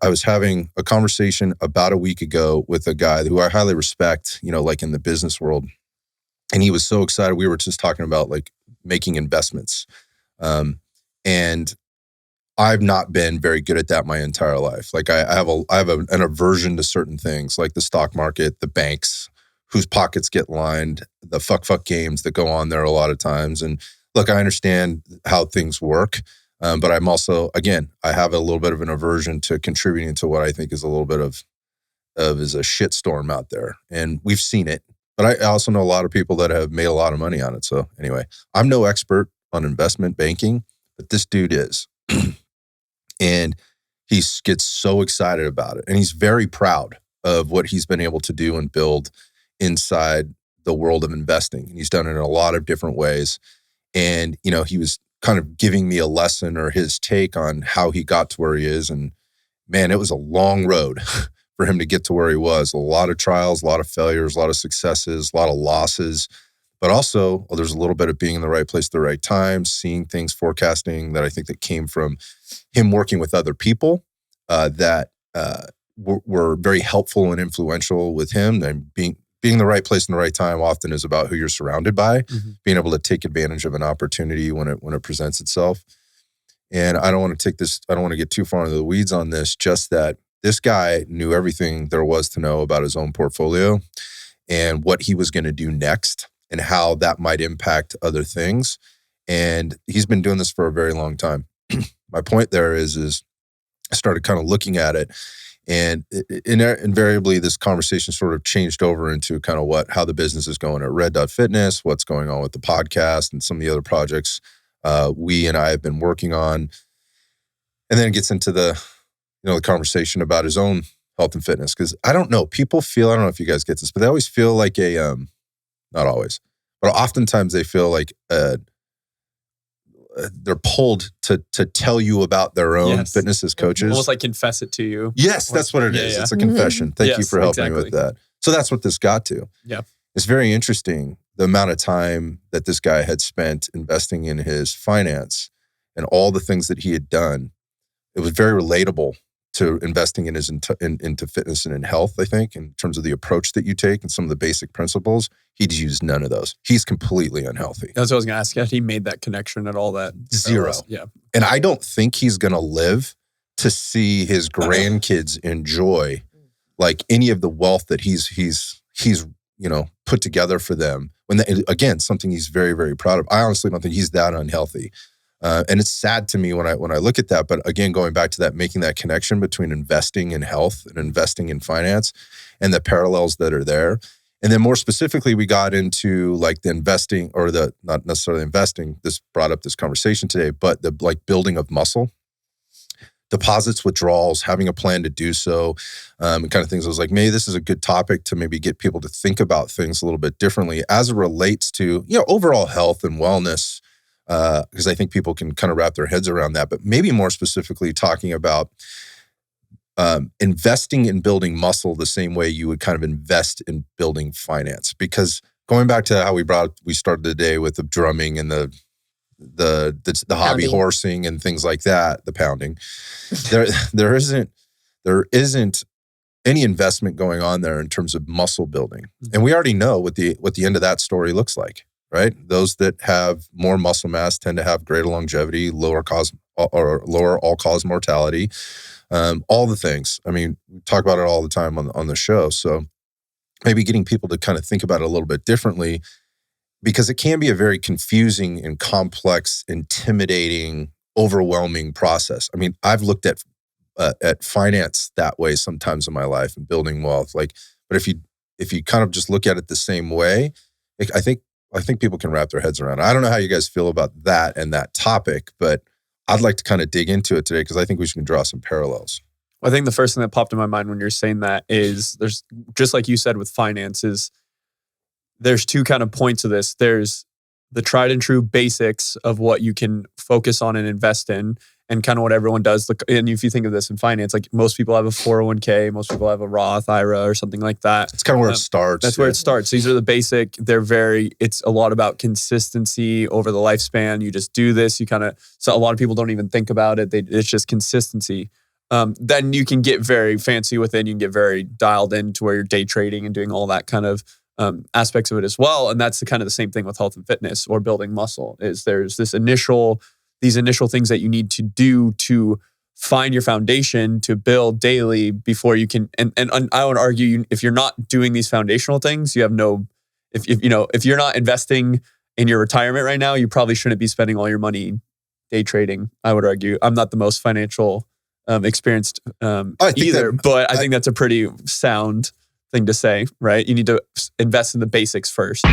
I was having a conversation about a week ago with a guy who I highly respect, like in the business world. And he was so excited. We were just talking about like making investments. And I've not been very good at that my entire life. Like I have an aversion to certain things like the stock market, the banks, whose pockets get lined, the fuck games that go on there a lot of times. And look, I understand how things work. But I'm also, again, I have a little bit of an aversion to contributing to what I think is a little bit of is a shitstorm out there. And we've seen it. But I also know a lot of people that have made a lot of money on it. So anyway, I'm no expert on investment banking, but this dude is. And he gets so excited about it. And he's very proud of what he's been able to do and build inside the world of investing. And he's done it in a lot of different ways. And, he was kind of giving me a lesson or his take on how he got to where he is. And man, it was a long road for him to get to where he was. A lot of trials, a lot of failures, a lot of successes, a lot of losses. But also, there's a little bit of being in the right place at the right time, seeing things, forecasting that I think that came from him working with other people that were very helpful and influential with him. And being in the right place in the right time often is about who you're surrounded by, being able to take advantage of an opportunity when it presents itself. And I don't want to get too far into the weeds on this, just that this guy knew everything there was to know about his own portfolio and what he was going to do next and how that might impact other things. And he's been doing this for a very long time. My point there is I started kind of looking at it, and invariably this conversation sort of changed over into kind of how the business is going at Red.Fitness, what's going on with the podcast and some of the other projects we and I have been working on. And then it gets into the conversation about his own health and fitness. Because I don't know if you guys get this, but they always feel like not always, but oftentimes they feel like they're pulled to tell you about their own fitness as coaches. Almost like confess it to you. Yes, that's what it is. Yeah. It's a confession. Thank you for helping me with that. So that's what this got to. Yeah. It's very interesting, the amount of time that this guy had spent investing in his finance and all the things that he had done. It was very relatable to investing in into fitness and in health, I think, in terms of the approach that you take and some of the basic principles. He'd used none of those. He's completely unhealthy. That's what I was going to ask. Had he made that connection at all? That zero. Yeah. And I don't think he's going to live to see his grandkids enjoy like any of the wealth that he's put together for them. Again, something he's very, very proud of. I honestly don't think he's that unhealthy. And it's sad to me when I look at that. But again, going back to that, making that connection between investing in health and investing in finance and the parallels that are there. And then more specifically, we got into like the investing or the, not necessarily investing, this brought up this conversation today, but the like building of muscle, deposits, withdrawals, having a plan to do so, and kind of things. I was like, maybe this is a good topic to maybe get people to think about things a little bit differently as it relates to, overall health and wellness. Because I think people can kind of wrap their heads around that, but maybe more specifically talking about investing in building muscle the same way you would kind of invest in building finance. Because going back to how we started the day with the drumming and the hobby horsing and things like that, the pounding, there isn't any investment going on there in terms of muscle building, and we already know what the end of that story looks like. Right? Those that have more muscle mass tend to have greater longevity, lower all-cause mortality, all the things. I mean, we talk about it all the time on the show. So maybe getting people to kind of think about it a little bit differently, because it can be a very confusing and complex, intimidating, overwhelming process. I mean, I've looked at finance that way sometimes in my life and building wealth. But if you kind of just look at it the same way, I think people can wrap their heads around it. I don't know how you guys feel about that and that topic, but I'd like to kind of dig into it today because I think we can draw some parallels. I think the first thing that popped in my mind when you're saying that is there's, just like you said with finances, there's two kind of points of this. There's the tried and true basics of what you can focus on and invest in, and kind of what everyone does. And if you think of this in finance, like most people have a 401k, most people have a Roth IRA or something like that. It's kind of where it starts. That's where it starts. These are the basic. It's a lot about consistency over the lifespan. You just do this. So a lot of people don't even think about it. It's just consistency. then you can get very fancy with it. You can get very dialed in to where you're day trading and doing all that kind of aspects of it as well. And that's the same thing with health and fitness or building muscle. Is there's these initial things that you need to do to find your foundation to build daily before you can. And I would argue, if you're not doing these foundational things, you have no. If you're not investing in your retirement right now, you probably shouldn't be spending all your money day trading. I would argue. I'm not the most financial experienced either, but I think that's a pretty sound thing to say, right? You need to invest in the basics first.